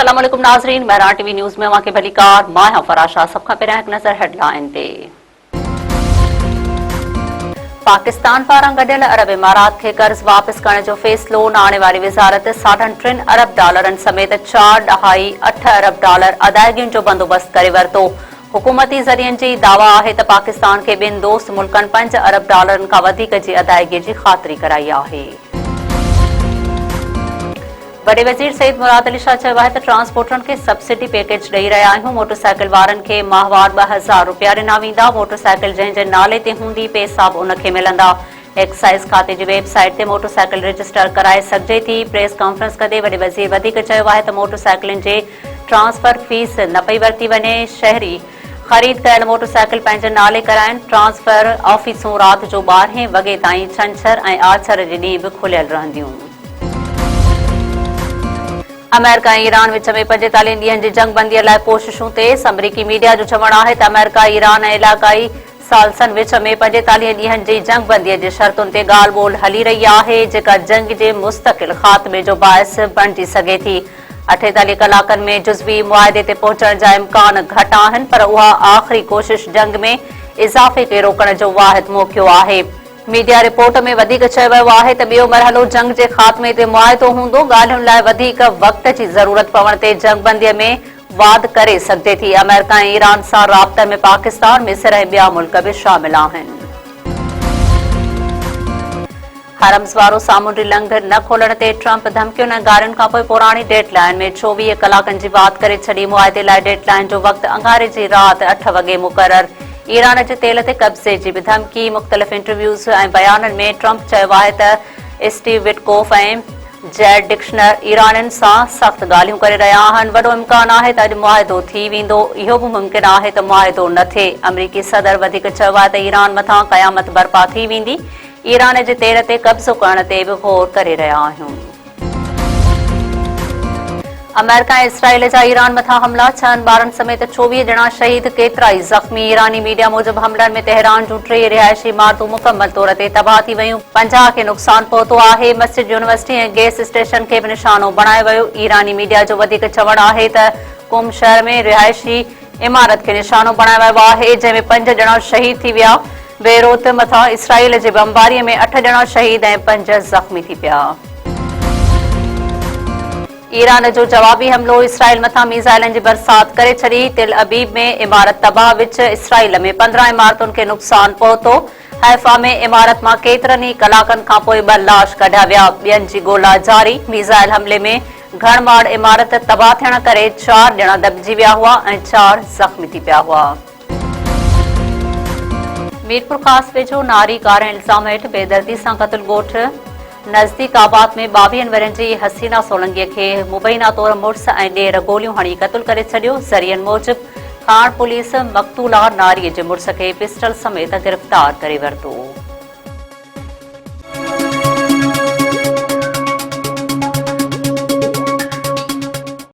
अस्सलाम वालेकुम नाज़रीन, महरान टीवी न्यूज़ में वाक़े भलीकार मां फराशा। सब खां पहिरियां हिकु नज़र हेडलाइन ते। पाकिस्तान पारां गडियल अरब इमारात खे कर्ज़ वापस करण जो फ़ैसिलो। नाणे वारी वज़ारत $3.5 अरब समेत 4.8 अरब अदायगियुनि जो बंदोबस्त करे वरितो। हुकूमती ज़रियनि जी दावा आहे त पाकिस्तान खे ॿिनि दोस्त मुल्कनि $5 अरब खां वधीक जी अदायगी जी ख़ातिरी कराई आहे। वॾे वज़ीर सईद मुराद अली शाह चयो आहे त ट्रांसपोर्टरनि खे सब्सिडी पैकेज ॾेई रहिया आहियूं। मोटरसाइकिल वारनि खे माहवार $2000 ॾिना वेंदा। मोटरसाइकिल जंहिंजे नाले ते हूंदी पैसा बि उनखे मिलंदा। एक्साइज़ खाते जी वेबसाइट ते मोटरसाइकिल रजिस्टर कराए सघिजे थी। प्रेस कॉन्फ्रेंस कंदे वॾे वज़ीर वधीक चयो आहे त मोटरसाइकिलनि जे ट्रांसफर फीस न पई वरिती वञे। शहरी ख़रीद कयल मोटरसाइकिल पंहिंजे नाले कराइनि। ट्रांसफर ऑफिसूं राति जो 12 वॻे ताईं छंछर ऐं आछर जे ॾींहुं बि खुलियल रहंदियूं। अमेरिका ऐं ईरान विच में 45 ॾींहनि जी जंगबंदीअ लाइ कोशिशूं तेज़। अमरीकी मीडिया जो चवणु आहे त अमेरिका, ईरान ऐं इलाक़ाई सालसनि विच में 45 ॾींहनि जी जंगबंदीअ जे शर्तुनि ते ॻाल्हि ॿोल हली रही आहे, जेका जंग जे मुस्तक़िल ख़ात्मे जो बाहिस बणिजी सघे थी। 48 कलाकनि में जुज़वी मुआहिदे ते पहुचण जा इम्कान घटि आहिनि, पर उहा आख़िरी कोशिश जंग में इज़ाफ़े खे रोकण जो वाहिद मौक़ियो आहे। मीडिया रिपोर्ट में वधीक चयो वियो आहे त ॿियो मरहलो जंग जे ख़ात्मे ते मुआहिदो हूंदो। ॻाल्हियुनि लाइ वधीक वक़्त जी ज़रूरत पवण ते जंगबंदीअ में वाध करे सघिजे थी। अमेरिका ऐं ईरान सां राब्तनि में पाकिस्तान, मिस्र ऐं ॿिया मुल्क बि शामिल आहिनि। हरम्स वारो सामूंडी लंघ न खोलण ते ट्रंप धमकियुनि ऐं गारियुनि खां पोइ पुराणी डेडलाइन में 24 कलाकनि जी वाध करे छॾी। मुआहिदे लाइ डेडलाइन जो वक़्तु अंगारे जी राति 8 वॻे मुक़रर। ईरान जे तेल ते कब्ज़े जी बि धमकी। मुख़्तलिफ़ इंटरव्यूज़ ऐं बयाननि में ट्रंप चयो आहे त स्टीव विटकोफ ऐं जेड डिक्शनर ईरानियुनि सां सख़्त ॻाल्हियूं करे रहिया आहिनि। वॾो इम्कान आहे त अॼु मुआहिदो थी वेंदो। इहो बि मुमकिन आहे त मुआहिदो न थिए। अमरीकी सदर वधीक चयो आहे त ईरान मथां क़यामत बर्पा थी वेंदी। ईरान जे तेल ते कब्ज़ो करण ते बि ग़ौर करे रहिया आहियूं। अमेरिका ऐं इसराइल जा ईरान मथां हमला, 6 ॿारनि समेत 24 ॼणा शहीद, केतिरा ई ज़ख़्मी। ईरानी मीडिया मूजिबि हमलनि में तेहरान जूं 3 रिहायशी इमारतूं मुकमल तौर ते तबाह थी वयूं। 50 खे नुक़सान पहुतो आहे। मस्जिद, यूनिवर्सिटी ऐं गैस स्टेशन खे बि निशानो बणायो वियो। ईरानी मीडिया जो वधीक चवणु आहे त कुम शहर में रिहायशी इमारत खे निशानो बणायो वियो आहे, जंहिंमें 5 ॼणा शहीद थी विया। बेरूत मथां इसराइल जे बमबारीअ में 8 ॼणा शहीद ऐं 5 ज़ख़्मी थी पिया। ईरान जो जवाबी हमलो, इसराइल मथां मीज़ाइलनि जी बरसात करे छॾी। तिल अबीब में इमारत तबाह, विच इसराइल में 15 इमारतुनि खे नुक़सान पहुतो। हैफ़ा में इमारत मां केतिरनि ई कलाकनि खां पोइ 2 लाश कढिया विया। ॿियनि जी ॻोल्हा जारी। मीज़ाइल हमले में घणमाड़ इमारत तबाह थियण करे 4 ॼणा दॿिजी विया हुआ ऐं 4 ज़ख़्मी थी पिया हुआ। मीरपुर ख़ासि वेझो नारी कार इल्ज़ाम हेठि बेदर्दी सां क़तल ॻोठ नज़दीक आबाद में 22 वरनि जी हसीना सोलंकीअ खे मुबैना तौर मुड़ुस ऐं ॾेर गोलियूं हणी क़तल करे छॾियो। ज़रियनि मूजिबि खाण पुलिस मक़तूला नारीअ जे मुड़ुस खे पिस्टल समेत गिरफ़्तार करे वरितो।